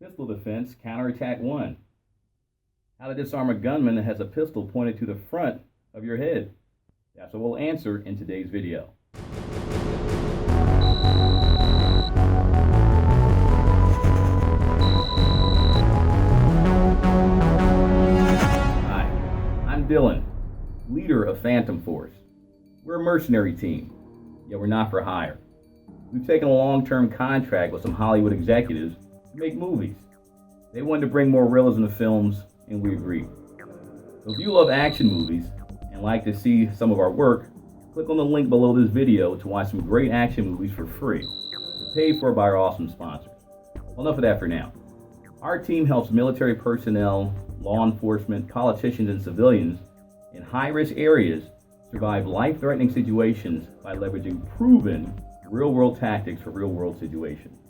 Pistol Defense Counterattack 1. How to disarm a gunman that has a pistol pointed to the front of your head. That's what we'll answer in today's video. Hi, I'm Dylan, leader of Phantom Force. We're a mercenary team, yet we're not for hire. We've taken a long-term contract with some Hollywood executives to make movies. They wanted to bring more realism to films, and we agreed. So if you love action movies and like to see some of our work, click on the link below this video to watch some great action movies for free, paid for by our awesome sponsors. Well, enough of that for now. Our team helps military personnel, law enforcement, politicians, and civilians in high-risk areas survive life-threatening situations by leveraging proven real-world tactics for real-world situations.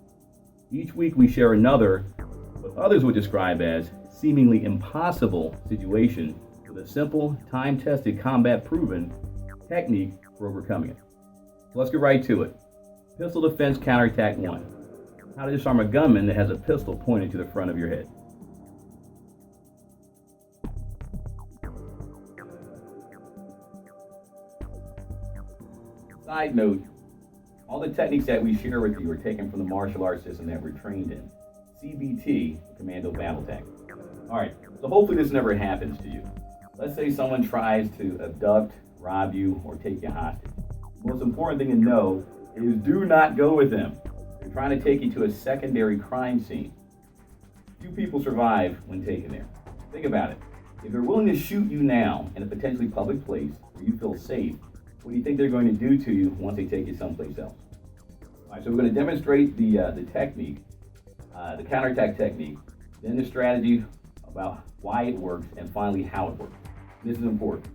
Each week we share another, what others would describe as seemingly impossible situation with a simple, time-tested, combat-proven technique for overcoming it. So let's get right to it. Pistol Defense Counterattack 1. How to disarm a gunman that has a pistol pointed to the front of your head. Side note, all the techniques that we share with you are taken from the martial arts system that we're trained in. CBT, Commando Battle Tactics. Alright, so hopefully this never happens to you. Let's say someone tries to abduct, rob you, or take you hostage. The most important thing to know is do not go with them. They're trying to take you to a secondary crime scene. 2 people survive when taken there. Think about it. If they're willing to shoot you now in a potentially public place where you feel safe, what do you think they're going to do to you once they take you someplace else? All right, so we're going to demonstrate the technique, the counterattack technique, then the strategy about why it works, and finally how it works. This is important.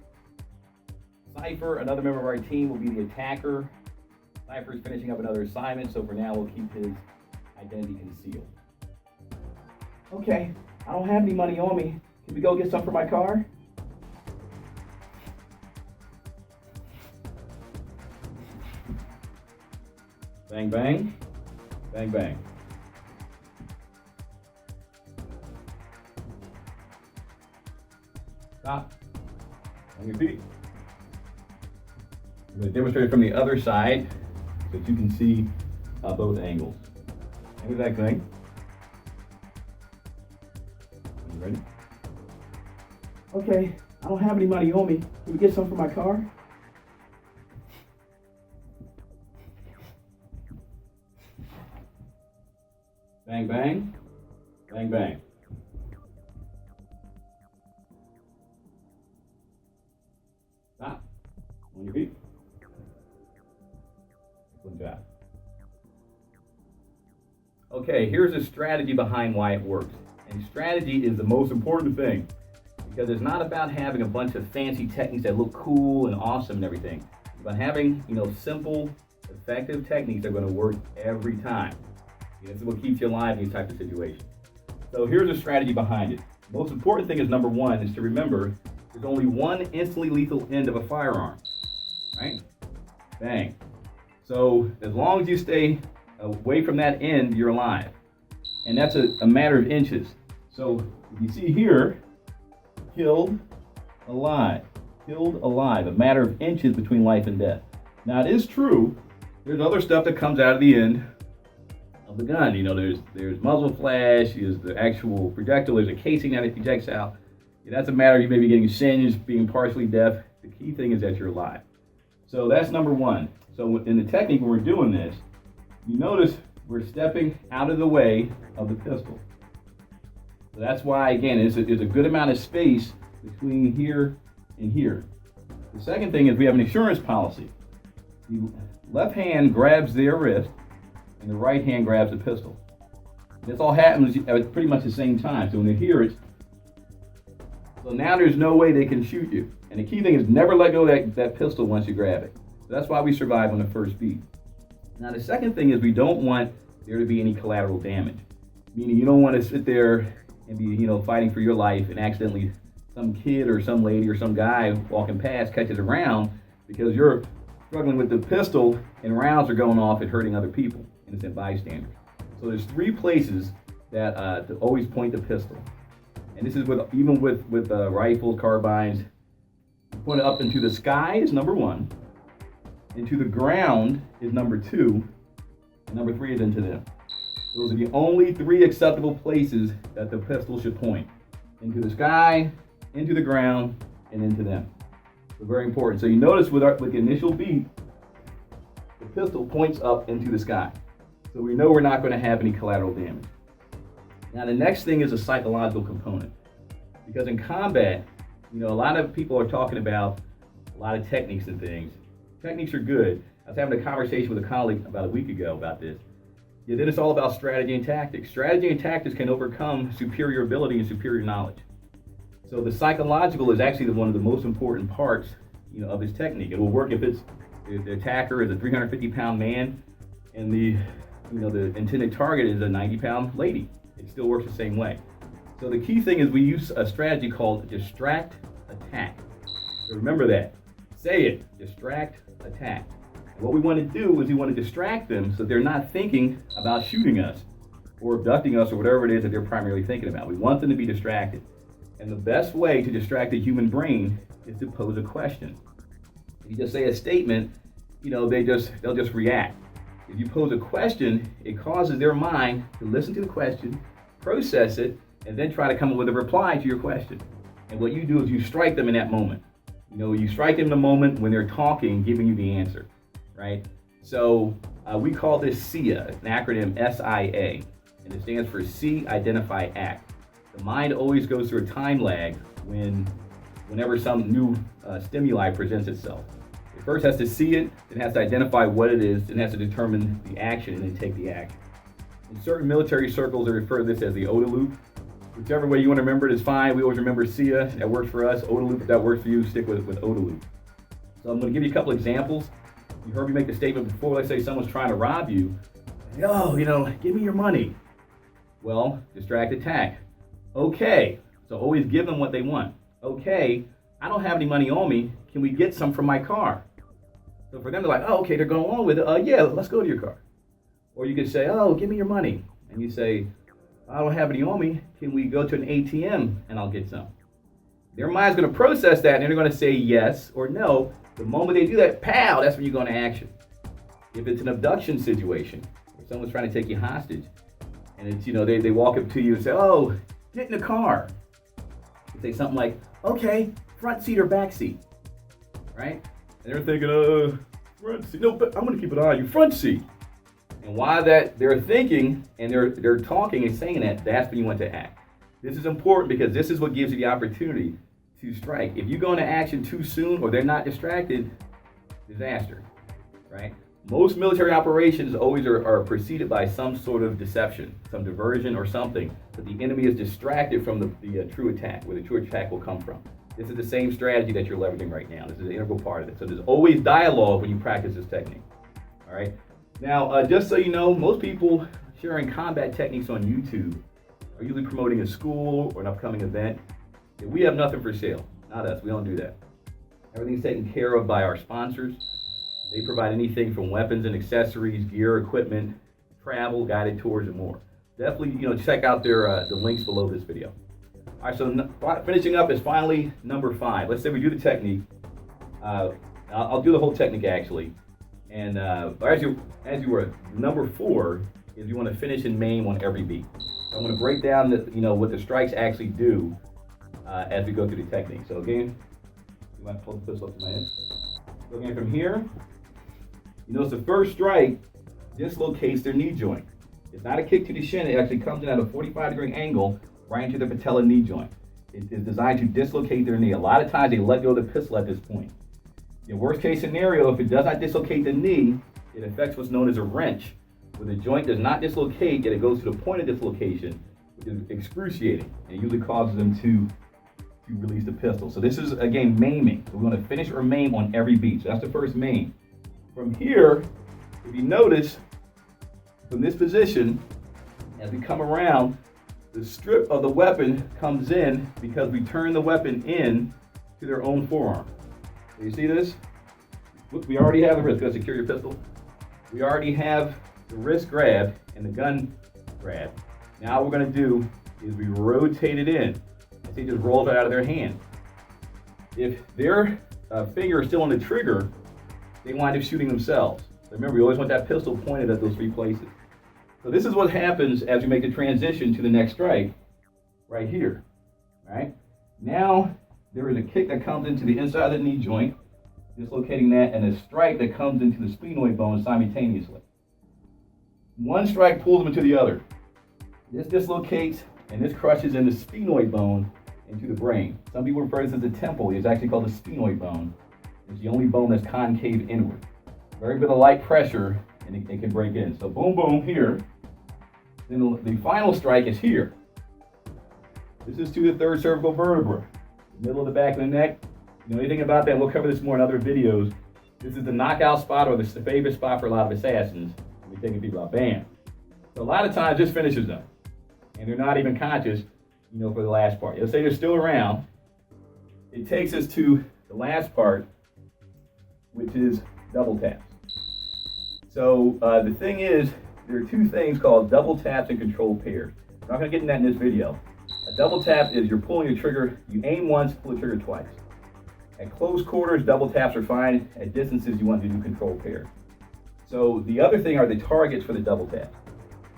Cypher, another member of our team, will be the attacker. Cypher is finishing up another assignment, so for now we'll keep his identity concealed. Okay, I don't have any money on me. Can we go get some for my car? Bang, bang. Bang, bang. Stop. On your feet. I'm going to demonstrate it from the other side so that you can see both angles. Look at that thing. You ready? Okay, I don't have any money on me. Can we get some for my car? Bang, bang. Bang, bang. Stop. On your feet. Good job. Okay, here's a strategy behind why it works. And strategy is the most important thing because it's not about having a bunch of fancy techniques that look cool and awesome and everything. It's about having, simple, effective techniques that are going to work every time. This is what keeps you alive in these types of situations. So here's the strategy behind it. The most important thing is number one is to remember there's only one instantly lethal end of a firearm, right? Bang. So as long as you stay away from that end, you're alive. And that's a matter of inches. So if you see here, killed, alive, a matter of inches between life and death. Now it is true, there's other stuff that comes out of the end of the gun. There's muzzle flash, there's the actual projectile, there's a casing that it ejects out. That's a matter of you maybe getting singed, being partially deaf. The key thing is that you're alive. So that's number one. So in the technique when we're doing this, you notice we're stepping out of the way of the pistol. So that's why, again, there's a good amount of space between here and here. The second thing is we have an insurance policy. The left hand grabs their wrist, and the right hand grabs the pistol. This all happens at pretty much the same time. So when they hear it, so now there's no way they can shoot you. And the key thing is never let go of that pistol once you grab it. So that's why we survive on the first beat. Now the second thing is we don't want there to be any collateral damage. Meaning you don't want to sit there and be, fighting for your life and accidentally some kid or some lady or some guy walking past catches a round because you're struggling with the pistol and rounds are going off and hurting other people, innocent bystanders. So there's 3 places that to always point the pistol. And this is even with rifles, carbines. Point it up into the sky is number one. Into the ground is number two. And number three is into them. Those are the only three acceptable places that the pistol should point. Into the sky, into the ground, and into them. So very important. So you notice with the initial beat, the pistol points up into the sky. So we know we're not going to have any collateral damage. Now the next thing is a psychological component. Because in combat, a lot of people are talking about a lot of techniques and things. Techniques are good. I was having a conversation with a colleague about a week ago about this. Yeah, then it's all about strategy and tactics. Strategy and tactics can overcome superior ability and superior knowledge. So the psychological is actually one of the most important parts, of this technique. It will work if the attacker is a 350-pound man and the intended target is a 90-pound lady. It still works the same way. So the key thing is we use a strategy called distract, attack. So remember that. Say it, distract, attack. And what we want to do is we want to distract them so they're not thinking about shooting us or abducting us or whatever it is that they're primarily thinking about. We want them to be distracted. And the best way to distract the human brain is to pose a question. If you just say a statement, they'll just react. If you pose a question, it causes their mind to listen to the question, process it, and then try to come up with a reply to your question. And what you do is you strike them in that moment. You strike them in the moment when they're talking, giving you the answer, right? So we call this SIA, an acronym SIA, and it stands for See, Identify, Act. The mind always goes through a time lag whenever some new stimuli presents itself. It first has to see it, it has to identify what it is, and has to determine the action and then take the action. In certain military circles, they refer to this as the OODA loop. Whichever way you want to remember it is fine. We always remember SIA, that works for us. OODA loop, if that works for you, stick with OODA loop. So I'm going to give you a couple examples. You heard me make the statement before, let's say someone's trying to rob you. Yo, give me your money. Well, distract, attack. Okay, so always give them what they want. Okay, I don't have any money on me. Can we get some from my car? So for them, they're like, oh, okay, they're going along with it. Yeah, let's go to your car. Or you could say, oh, give me your money. And you say, I don't have any on me. Can we go to an ATM and I'll get some? Their mind's going to process that and they're going to say yes or no. The moment they do that, pow, that's when you go into action. If it's an abduction situation, or someone's trying to take you hostage, and it's, they walk up to you and say, oh, get in the car. You say something like, okay, front seat or back seat, right? And they're thinking, front seat. No, but I'm going to keep an eye on you, front seat. And while they're thinking and they're talking and saying that, that's when you want to act. This is important because this is what gives you the opportunity to strike. If you go into action too soon or they're not distracted, disaster, right? Most military operations always are preceded by some sort of deception, some diversion or something, that the enemy is distracted from the true attack, where the true attack will come from. This is the same strategy that you're leveraging right now. This is an integral part of it. So there's always dialogue when you practice this technique, all right? Now, just so you know, most people sharing combat techniques on YouTube are usually promoting a school or an upcoming event. We have nothing for sale, not us, we don't do that. Everything's taken care of by our sponsors. They provide anything from weapons and accessories, gear, equipment, travel, guided tours, and more. Definitely, check out the links below this video. All right, so finishing up is finally number 5. Let's say we do the technique. I'll do the whole technique actually. And as you were, number 4 is you want to finish and maim on every beat. So I'm going to break down what the strikes actually do as we go through the technique. So again, you might pull the pistol up to my head. So again, from here, you notice the first strike dislocates their knee joint. It's not a kick to the shin. It actually comes in at a 45-degree angle right into the patella knee joint. It is designed to dislocate their knee. A lot of times they let go of the pistol at this point. In worst case scenario, if it does not dislocate the knee, it affects what's known as a wrench, where the joint does not dislocate, yet it goes to the point of dislocation, which is excruciating, and it usually causes them to release the pistol. So this is, again, maiming. So we're going to finish or maim on every beat. So that's the first maim. From here, if you notice, from this position, as we come around, the strip of the weapon comes in because we turn the weapon in to their own forearm. So you see this? Look, we already have the wrist. Go secure your pistol. We already have the wrist grabbed and the gun grabbed. Now what we're going to do is we rotate it in. And see, it just rolls right out of their hand. If their finger is still on the trigger, they wind up shooting themselves. So remember, we always want that pistol pointed at those 3 places. So this is what happens as we make the transition to the next strike, right here. All right. Now there is a kick that comes into the inside of the knee joint, dislocating that, and a strike that comes into the sphenoid bone simultaneously. One strike pulls them into the other. This dislocates and this crushes in the sphenoid bone into the brain. Some people refer to this as the temple. It's actually called the sphenoid bone. It's the only bone that's concave inward. Very bit of light pressure and it can break in. So boom, boom here. Then the final strike is here. This is to the 3rd cervical vertebra, the middle of the back of the neck. You know anything about that? We'll cover this more in other videos. This is the knockout spot, or the favorite spot for a lot of assassins. We're taking people out, bam. So a lot of times this finishes them, and they're not even conscious, you know, for the last part. Let's say they're still around. It takes us to the last part, which is double taps. So the thing is, there are 2 things called double taps and controlled pairs. I'm not going to get into that in this video. A double tap is you're pulling your trigger, you aim once, pull the trigger twice. At close quarters, double taps are fine. At distances, you want to do controlled pairs. So the other thing are the targets for the double tap.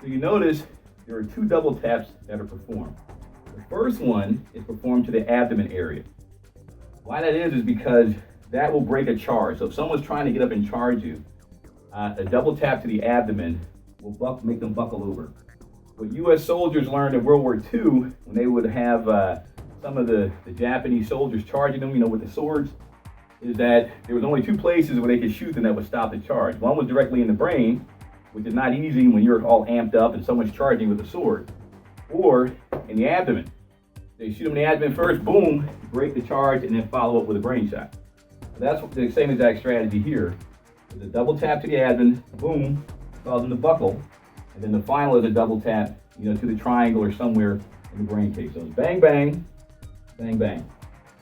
So you notice there are 2 double taps that are performed. The first one is performed to the abdomen area. Why that is because that will break a charge. So if someone's trying to get up and charge you, a double tap to the abdomen will make them buckle over. What U.S. soldiers learned in World War II, when they would have some of the Japanese soldiers charging them, you know, with the swords, is that there was only 2 places where they could shoot them that would stop the charge. One was directly in the brain, which is not easy when you're all amped up and someone's charging with a sword, or in the abdomen. They shoot them in the abdomen first, boom, break the charge, and then follow up with a brain shot. So that's the same exact strategy here. There's a double tap to the abdomen, boom, cause them to buckle, and then the final is a double tap, you know, to the triangle or somewhere in the brain case. So it's bang, bang, bang, bang.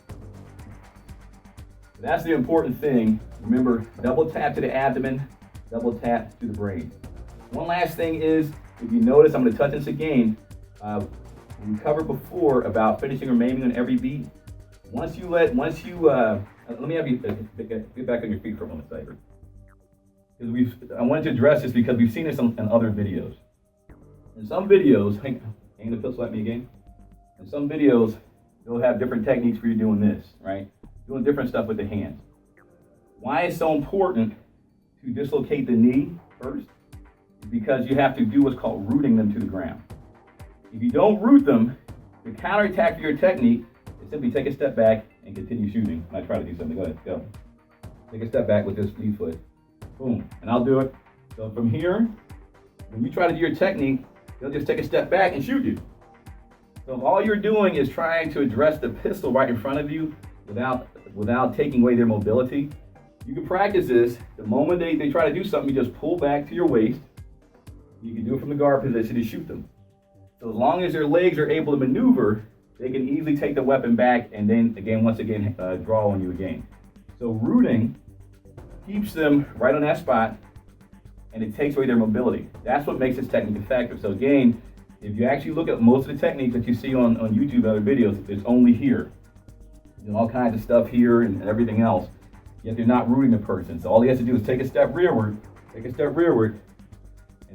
So that's the important thing. Remember, double tap to the abdomen, double tap to the brain. One last thing is, if you notice, I'm going to touch this again. We covered before about finishing or maiming on every beat. Let me have you get back on your feet for a moment, Cyber. I wanted to address this because we've seen this in other videos. In some videos, aim the pistol at me again. In some videos, they'll have different techniques for you doing this, right? Doing different stuff with the hands. Why it's so important to dislocate the knee first is because you have to do what's called rooting them to the ground. If you don't root them, the counterattack for your technique is simply take a step back and continue shooting. I try to do something. Go ahead, go. Take a step back with this lead foot. Boom, and I'll do it. So from here, when you try to do your technique, they'll just take a step back and shoot you. So if all you're doing is trying to address the pistol right in front of you without taking away their mobility, you can practice this. The moment they try to do something, you just pull back to your waist. You can do it from the guard position and shoot them. So as long as their legs are able to maneuver, they can easily take the weapon back and then once again draw on you again. So rooting keeps them right on that spot, and it takes away their mobility. That's what makes this technique effective. So again, if you actually look at most of the techniques that you see on YouTube and other videos, it's only here. There's all kinds of stuff here and everything else, yet they're not rooting the person. So all he has to do is take a step rearward, and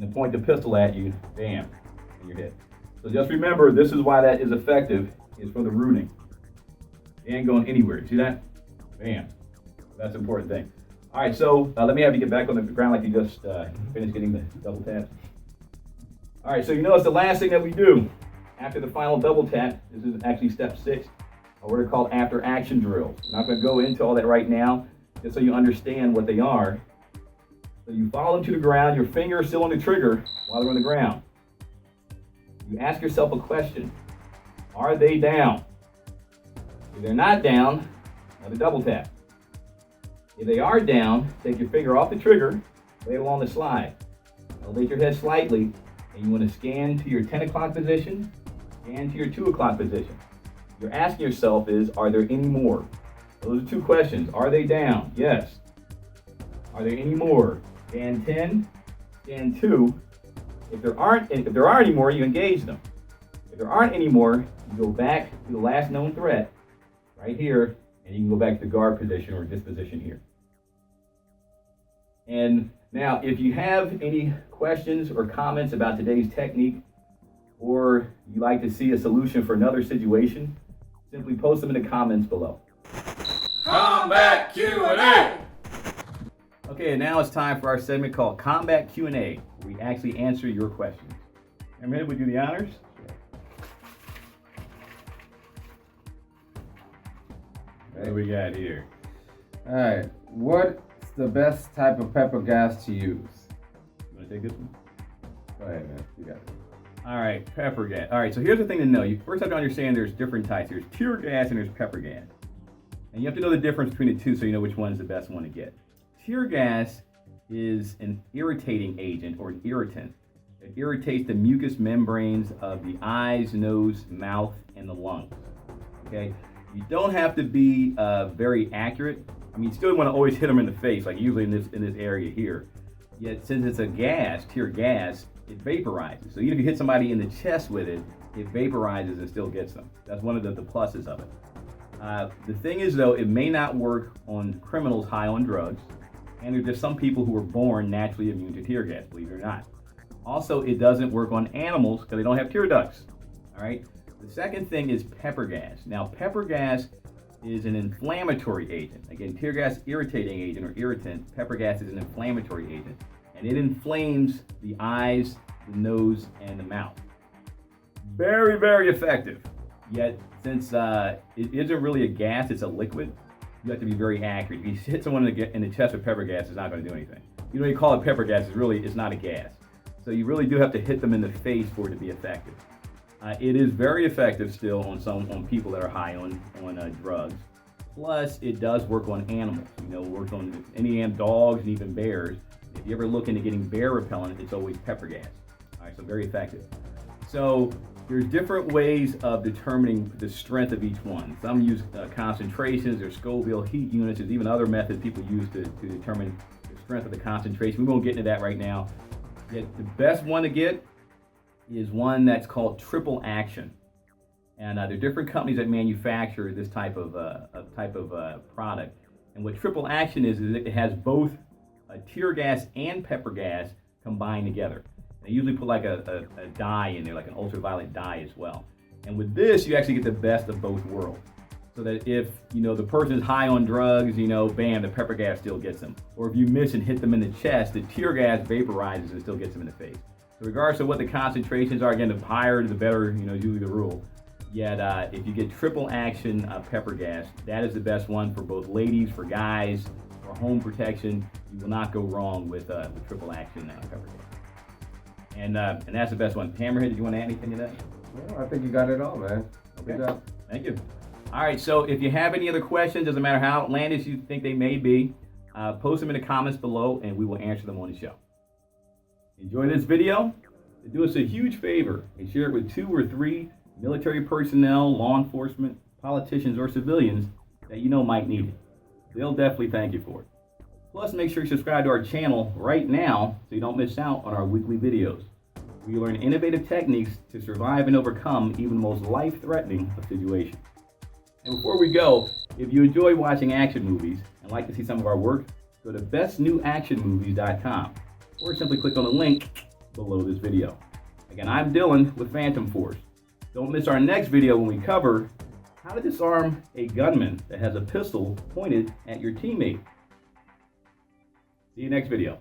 then point the pistol at you, bam, and you're hit. So just remember, this is why that is effective, is for the rooting. They ain't going anywhere. See that? Bam. That's the important thing. All right, so let me have you get back on the ground like you just finished getting the double tap. All right, so you notice the last thing that we do after the final double tap, this is actually step 6, or what are called after action drills. I'm not going to go into all that right now, just so you understand what they are. So you follow them to the ground, your finger is still on the trigger while they're on the ground. You ask yourself a question: are they down? If they're not down, another double tap. If they are down, take your finger off the trigger, lay it along the slide. Elevate your head slightly, and you want to scan to your 10 o'clock position, scan to your 2 o'clock position. You're asking yourself is, are there any more? Those are 2 questions. Are they down? Yes. Are there any more? Scan 10, scan 2, If there are any more, you engage them. If there aren't any more, you go back to the last known threat, right here, and you can go back to the guard position or disposition here. And now, if you have any questions or comments about today's technique, or you'd like to see a solution for another situation, simply post them in the comments below. Combat Q&A! Okay, and now it's time for our segment called Combat Q&A, where we actually answer your questions. Hammerhead, would you do the honors? What do we got here? Alright, what's the best type of pepper gas to use? You want to take this one? Go ahead, man. You got it. All right, pepper gas. All right, so here's the thing to know. You first have to understand there's different types. There's tear gas and there's pepper gas. And you have to know the difference between the two so you know which one is the best one to get. Tear gas is an irritating agent or an irritant. It irritates the mucous membranes of the eyes, nose, mouth, and the lungs. Okay? You don't have to be very accurate. I mean, you still want to always hit them in the face, like usually in this area here. Yet, since it's a gas, tear gas, it vaporizes. So even if you hit somebody in the chest with it, it vaporizes and still gets them. That's one of the pluses of it. The thing is, though, it may not work on criminals high on drugs, and there's just some people who are born naturally immune to tear gas, believe it or not. Also, it doesn't work on animals because they don't have tear ducts. All right. The second thing is pepper gas. Now, pepper gas is an inflammatory agent. Again, tear gas, irritating agent or irritant. Pepper gas is an inflammatory agent, and it inflames the eyes, the nose, and the mouth. Very, very effective. Yet, since it isn't really a gas, it's a liquid, you have to be very accurate. If you hit someone in the chest with pepper gas, it's not going to do anything. You know, you call it pepper gas, it's not a gas. So you really do have to hit them in the face for it to be effective. It is very effective still on people that are high on drugs. Plus, it does work on animals. You know, it works on any dogs and even bears. If you ever look into getting bear repellent, it's always pepper gas. All right, so very effective. So there's different ways of determining the strength of each one. Some use concentrations, there's Scoville heat units, there's even other methods people use to determine the strength of the concentration. We won't get into that right now. Yet the best one to get is one that's called triple action. And there are different companies that manufacture this type of product. And what triple action is it has both tear gas and pepper gas combined together. They usually put like a dye in there, like an ultraviolet dye as well. And with this, you actually get the best of both worlds. So that if, you know, the person is high on drugs, you know, bam, the pepper gas still gets them. Or if you miss and hit them in the chest, the tear gas vaporizes and still gets them in the face. So regardless of what the concentrations are, again, the higher, the better, you know, usually the rule. Yet, if you get triple action pepper gas, that is the best one for both ladies, for guys, for home protection. You will not go wrong with triple action pepper gas. And that's the best one. Hammerhead, did you want to add anything to that? Well, I think you got it all, man. Okay. Good job. Thank you. All right, so if you have any other questions, doesn't matter how outlandish you think they may be, post them in the comments below and we will answer them on the show. Enjoy this video? Do us a huge favor and share it with 2 or 3 military personnel, law enforcement, politicians, or civilians that you know might need it. They'll definitely thank you for it. Plus, make sure you subscribe to our channel right now so you don't miss out on our weekly videos. We learn innovative techniques to survive and overcome even the most life-threatening of situations. And before we go, if you enjoy watching action movies and like to see some of our work, go to bestnewactionmovies.com or simply click on the link below this video. Again, I'm Dylan with Phantom Force. Don't miss our next video when we cover how to disarm a gunman that has a pistol pointed at your teammate. See you next video.